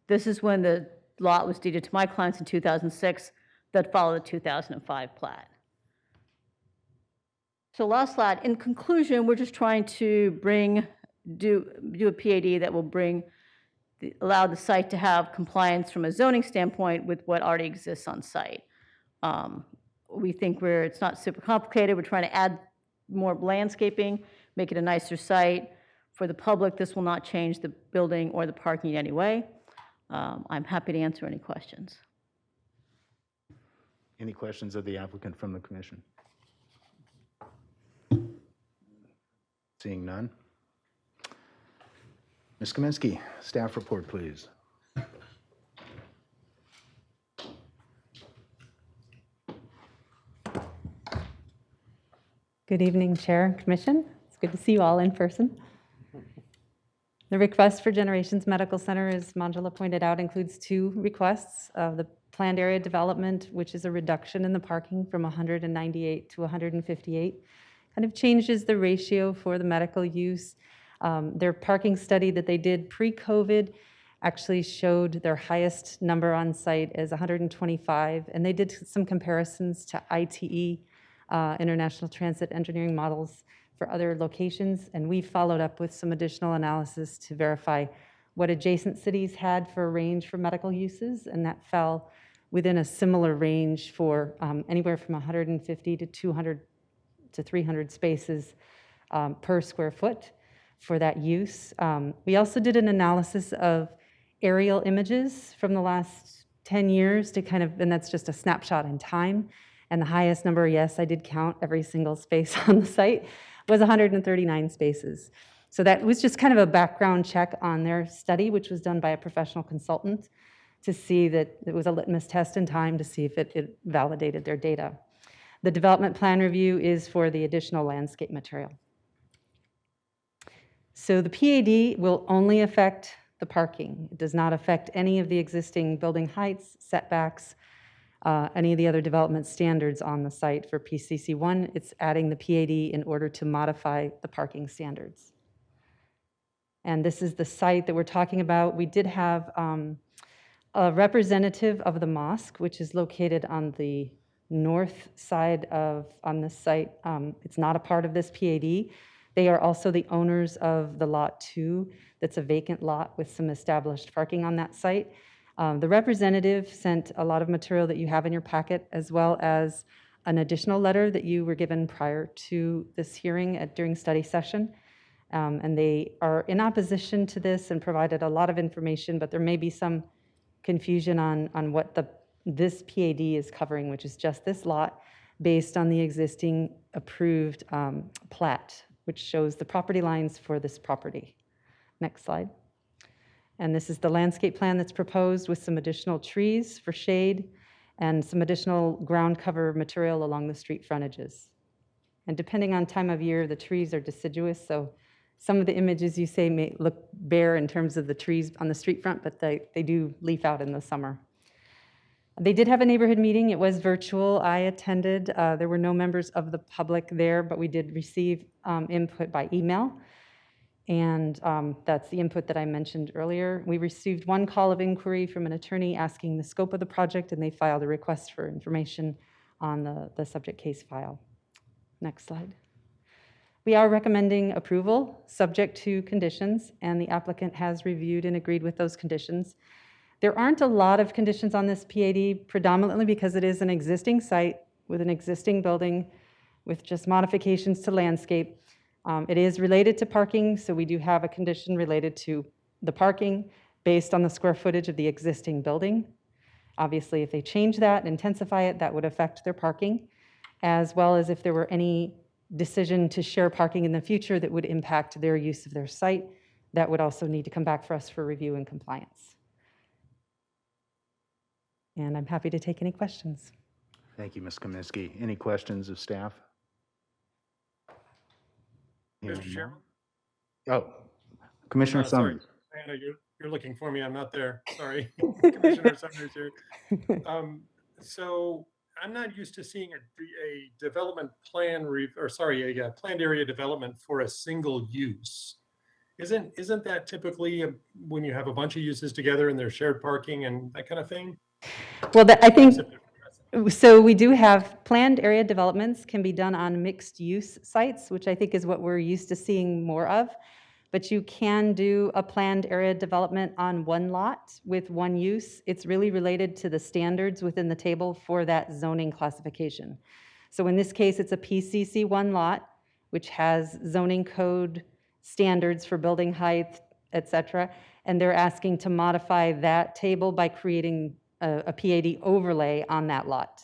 this is when the lot was deeded to my clients in 2006 that followed the 2005 plat. So last slide, in conclusion, we're just trying to do a PAD that will allow the site to have compliance from a zoning standpoint with what already exists on site. We think it's not super complicated. We're trying to add more landscaping, make it a nicer site. For the public, this will not change the building or the parking in any way. I'm happy to answer any questions.
Any questions of the applicant from the commission? Seeing none. Ms. Kaminsky, staff report, please.
Good evening, Chair and Commission. It's good to see you all in person. The request for Generations Medical Center, as Manjula pointed out, includes 2 requests of the planned area development, which is a reduction in the parking from 198 to 158. Kind of changes the ratio for the medical use. Their parking study that they did pre-COVID actually showed their highest number on site as 125, and they did some comparisons to ITE, International Transit Engineering models for other locations, and we followed up with some additional analysis to verify what adjacent cities had for a range for medical uses, and that fell within a similar range for anywhere from 150 to 200 to 300 spaces per square foot for that use. We also did an analysis of aerial images from the last 10 years to kind of, and that's just a snapshot in time. And the highest number, yes, I did count every single space on the site, was 139 spaces. So that was just kind of a background check on their study, which was done by a professional consultant to see that it was a litmus test in time to see if it validated their data. The development plan review is for the additional landscape material. So the PAD will only affect the parking. It does not affect any of the existing building heights, setbacks, any of the other development standards on the site for PCC1. It's adding the PAD in order to modify the parking standards. And this is the site that we're talking about. We did have a representative of the mosque, which is located on the north side on this site. It's not a part of this PAD. They are also the owners of the lot 2. That's a vacant lot with some established parking on that site. The representative sent a lot of material that you have in your packet, as well as an additional letter that you were given prior to this hearing during study session. And they are in opposition to this and provided a lot of information, but there may be some confusion on what this PAD is covering, which is just this lot, based on the existing approved plat, which shows the property lines for this property. Next slide. And this is the landscape plan that's proposed with some additional trees for shade and some additional ground cover material along the street frontages. And depending on time of year, the trees are deciduous, so some of the images you say may look bare in terms of the trees on the street front, but they do leaf out in the summer. They did have a neighborhood meeting. It was virtual. I attended. There were no members of the public there, but we did receive input by email. And that's the input that I mentioned earlier. We received one call of inquiry from an attorney asking the scope of the project, and they filed a request for information on the subject case file. Next slide. We are recommending approval subject to conditions, and the applicant has reviewed and agreed with those conditions. There aren't a lot of conditions on this PAD, predominantly because it is an existing site with an existing building with just modifications to landscape. It is related to parking, so we do have a condition related to the parking based on the square footage of the existing building. Obviously, if they change that and intensify it, that would affect their parking, as well as if there were any decision to share parking in the future that would impact their use of their site, that would also need to come back for us for review and compliance. And I'm happy to take any questions.
Thank you, Ms. Kaminsky. Any questions of staff?
Mr. Chairman?
Oh, Commissioner
Sorry,
Summers.
Anna, you're looking for me. I'm not there. Sorry. Commissioner Summers here. So I'm not used to seeing a development plan, a planned area development for a single use. Isn't that typically when you have a bunch of uses together and there's shared parking and that kind of thing?
Well, I think So we do have planned area developments can be done on mixed-use sites, which I think is what we're used to seeing more of. But you can do a planned area development on one lot with one use. It's really related to the standards within the table for that zoning classification. So in this case, it's a PCC1 lot, which has zoning code standards for building height, et cetera. And they're asking to modify that table by creating a PAD overlay on that lot.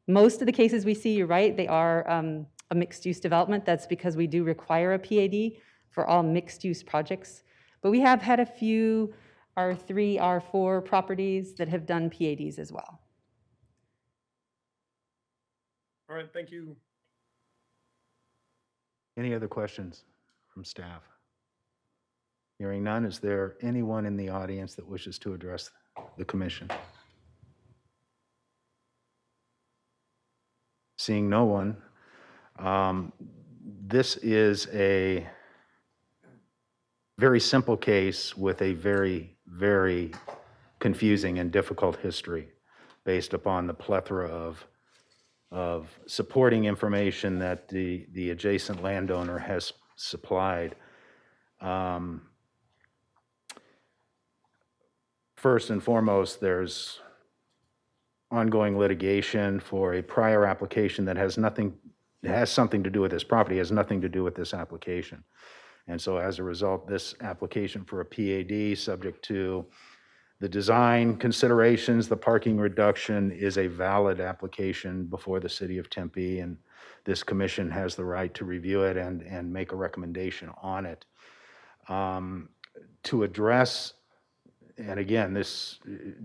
Most of the cases we see, you're right, they are a mixed-use development. That's because we do require a PAD for all mixed-use projects. But we have had a few R3, R4 properties that have done PADs as well.
All right, thank you.
Any other questions from staff? Hearing none, is there anyone in the audience that wishes to address the commission? Seeing no one, this is a very simple case with a very, very confusing and difficult history based upon the plethora of supporting information that the adjacent landowner has supplied. First and foremost, there's ongoing litigation for a prior application that has something to do with this property, has nothing to do with this application. And so as a result, this application for a PAD, subject to the design considerations, the parking reduction, is a valid application before the city of Tempe, and this commission has the right to review it and make a recommendation on it. To address, and again, this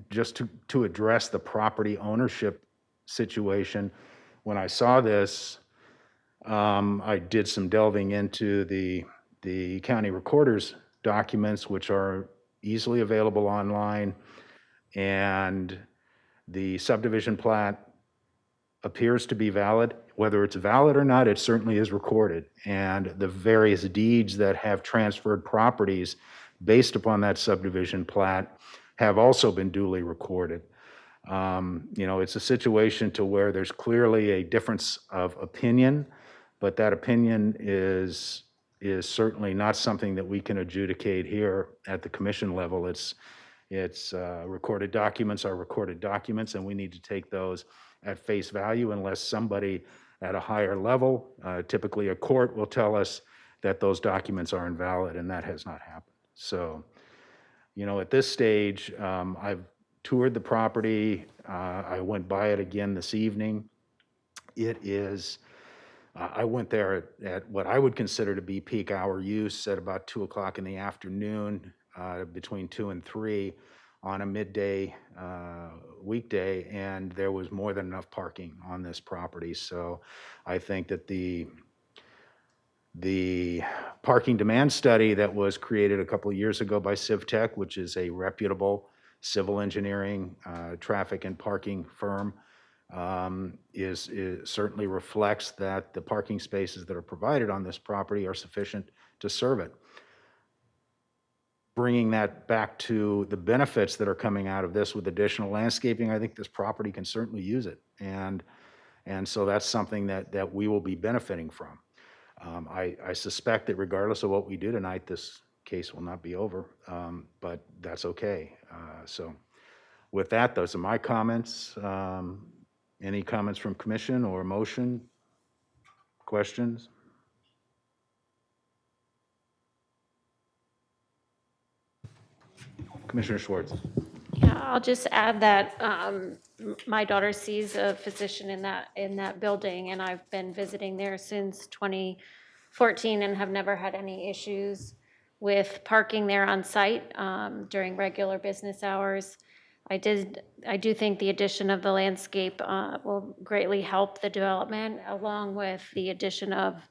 just to address the property ownership situation, when I saw this, I did some delving into the county recorder's documents, which are easily available online, and the subdivision plat appears to be valid. Whether it's valid or not, it certainly is recorded, and the various deeds that have transferred properties based upon that subdivision plat have also been duly recorded. It's a situation to where there's clearly a difference of opinion, but that opinion is certainly not something that we can adjudicate here at the commission level. It's recorded documents are recorded documents, and we need to take those at face value unless somebody at a higher level, typically a court, will tell us that those documents are invalid, and that has not happened. So, at this stage, I've toured the property. I went by it again this evening. It is, I went there at what I would consider to be peak hour use at about 2 o'clock in the afternoon, between 2 and 3 on a midday weekday, and there was more than enough parking on this property. So I think that the parking demand study that was created a couple of years ago by CivTech, which is a reputable civil engineering, traffic and parking firm, is certainly reflects that the parking spaces that are provided on this property are sufficient to serve it. Bringing that back to the benefits that are coming out of this with additional landscaping, I think this property can certainly use it. And so that's something that we will be benefiting from. I suspect that regardless of what we do tonight, this case will not be over, but that's okay. So with that, those are my comments. Any comments from commission or motion? Questions? Commissioner Schwartz.
Yeah, I'll just add that my daughter sees a physician in that building, and I've been visiting there since 2014 and have never had any issues with parking there on site during regular business hours. I do think the addition of the landscape will greatly help the development, along with the addition of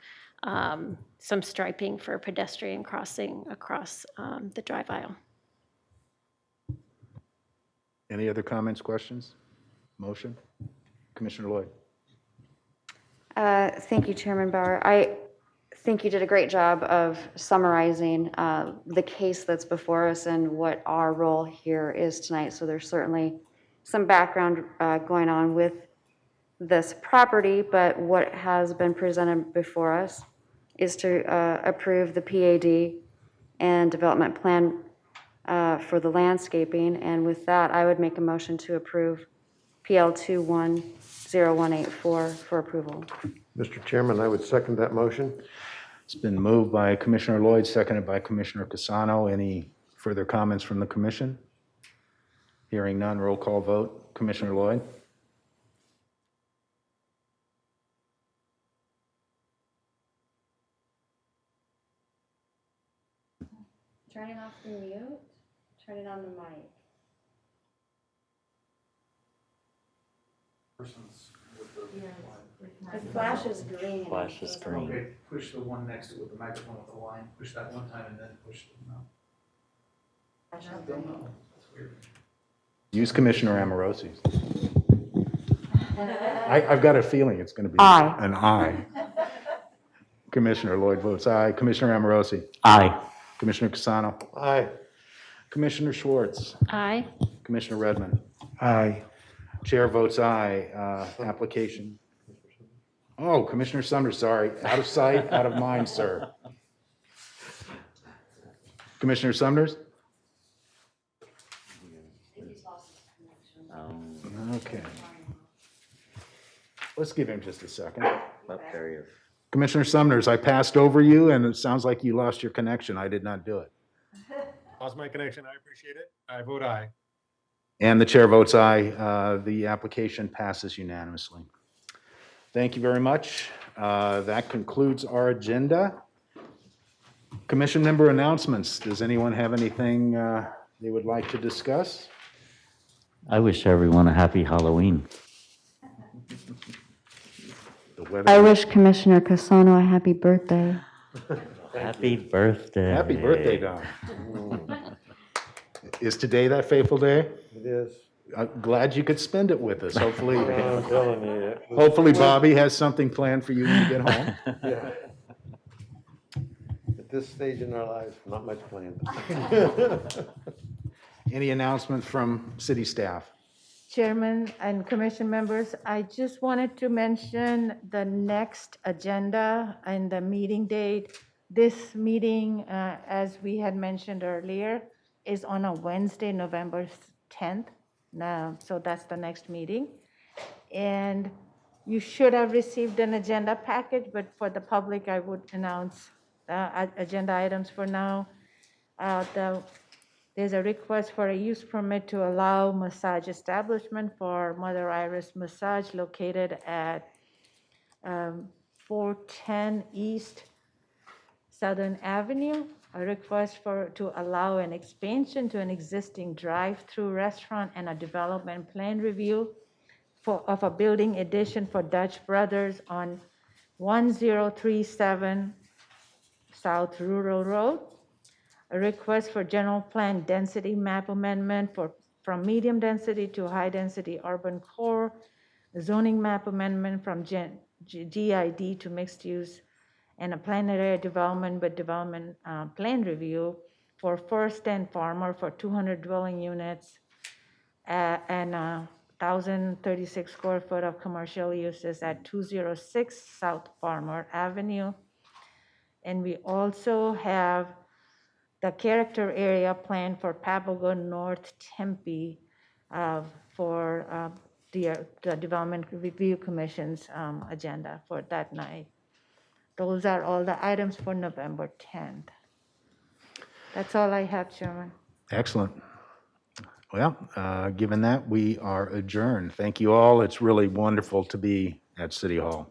some striping for pedestrian crossing across the drive aisle.
Any other comments, questions? Motion? Commissioner Lloyd.
Thank you, Chairman Bauer. I think you did a great job of summarizing the case that's before us and what our role here is tonight. So there's certainly some background going on with this property, but what has been presented before us is to approve the PAD and development plan for the landscaping. And with that, I would make a motion to approve PL 210184 for approval.
Mr. Chairman, I would second that motion.
It's been moved by Commissioner Lloyd, seconded by Commissioner Casano. Any further comments from the commission? Hearing none, roll call vote. Commissioner Lloyd?
Turning off the mute, turning on the mic. It flashes green.
Flashes green.
Okay, push the one next to it with the microphone with the line. Push that one time and then push the mouth. I don't know. That's weird.
Use Commissioner Amorosi's. I've got a feeling it's going to be
Aye.
an aye. Commissioner Lloyd votes aye. Commissioner Amorosi?
Aye.
Commissioner Casano?
Aye.
Commissioner Schwartz?
Aye.
Commissioner Redmond?
Aye.
Chair votes aye. Application. Oh, Commissioner Summers, sorry. Out of sight, out of mind, sir. Commissioner Summers? Okay. Let's give him just a second.
Up there he is.
Commissioner Summers, I passed over you, and it sounds like you lost your connection. I did not do it.
Lost my connection. I appreciate it. I vote aye.
And the chair votes aye. The application passes unanimously. Thank you very much. That concludes our agenda. Commission member announcements. Does anyone have anything they would like to discuss?
I wish everyone a happy Halloween.
The weather.
I wish Commissioner Casano a happy birthday.
Happy birthday.
Happy birthday, Don. Is today that fateful day?
It is.
I'm glad you could spend it with us. Hopefully,
I'm telling you.
hopefully Bobby has something planned for you when you get home.
Yeah. At this stage in our lives, not much planned.
Any announcements from city staff?
Chairman and commission members, I just wanted to mention the next agenda and the meeting date. This meeting, as we had mentioned earlier, is on a Wednesday, November 10th. Now, so that's the next meeting. And you should have received an agenda package, but for the public, I would announce agenda items for now. There's a request for a use permit to allow massage establishment for Mother Iris Massage located at 410 East Southern Avenue. A request to allow an expansion to an existing drive-through restaurant and a development plan review of a building addition for Dutch Brothers on 1037 South Rural Road. A request for general plan density map amendment from medium density to high density urban core. A zoning map amendment from GID to mixed use, and a plan area development with development plan review for First and Farmer for 200 dwelling units and 1,036 square foot of commercial uses at 206 South Farmer Avenue. And we also have the character area plan for Papago North Tempe for the Development Review Commission's agenda for that night. Those are all the items for November 10th. That's all I have, Chairman.
Excellent. Well, given that, we are adjourned. Thank you all. It's really wonderful to be at City Hall.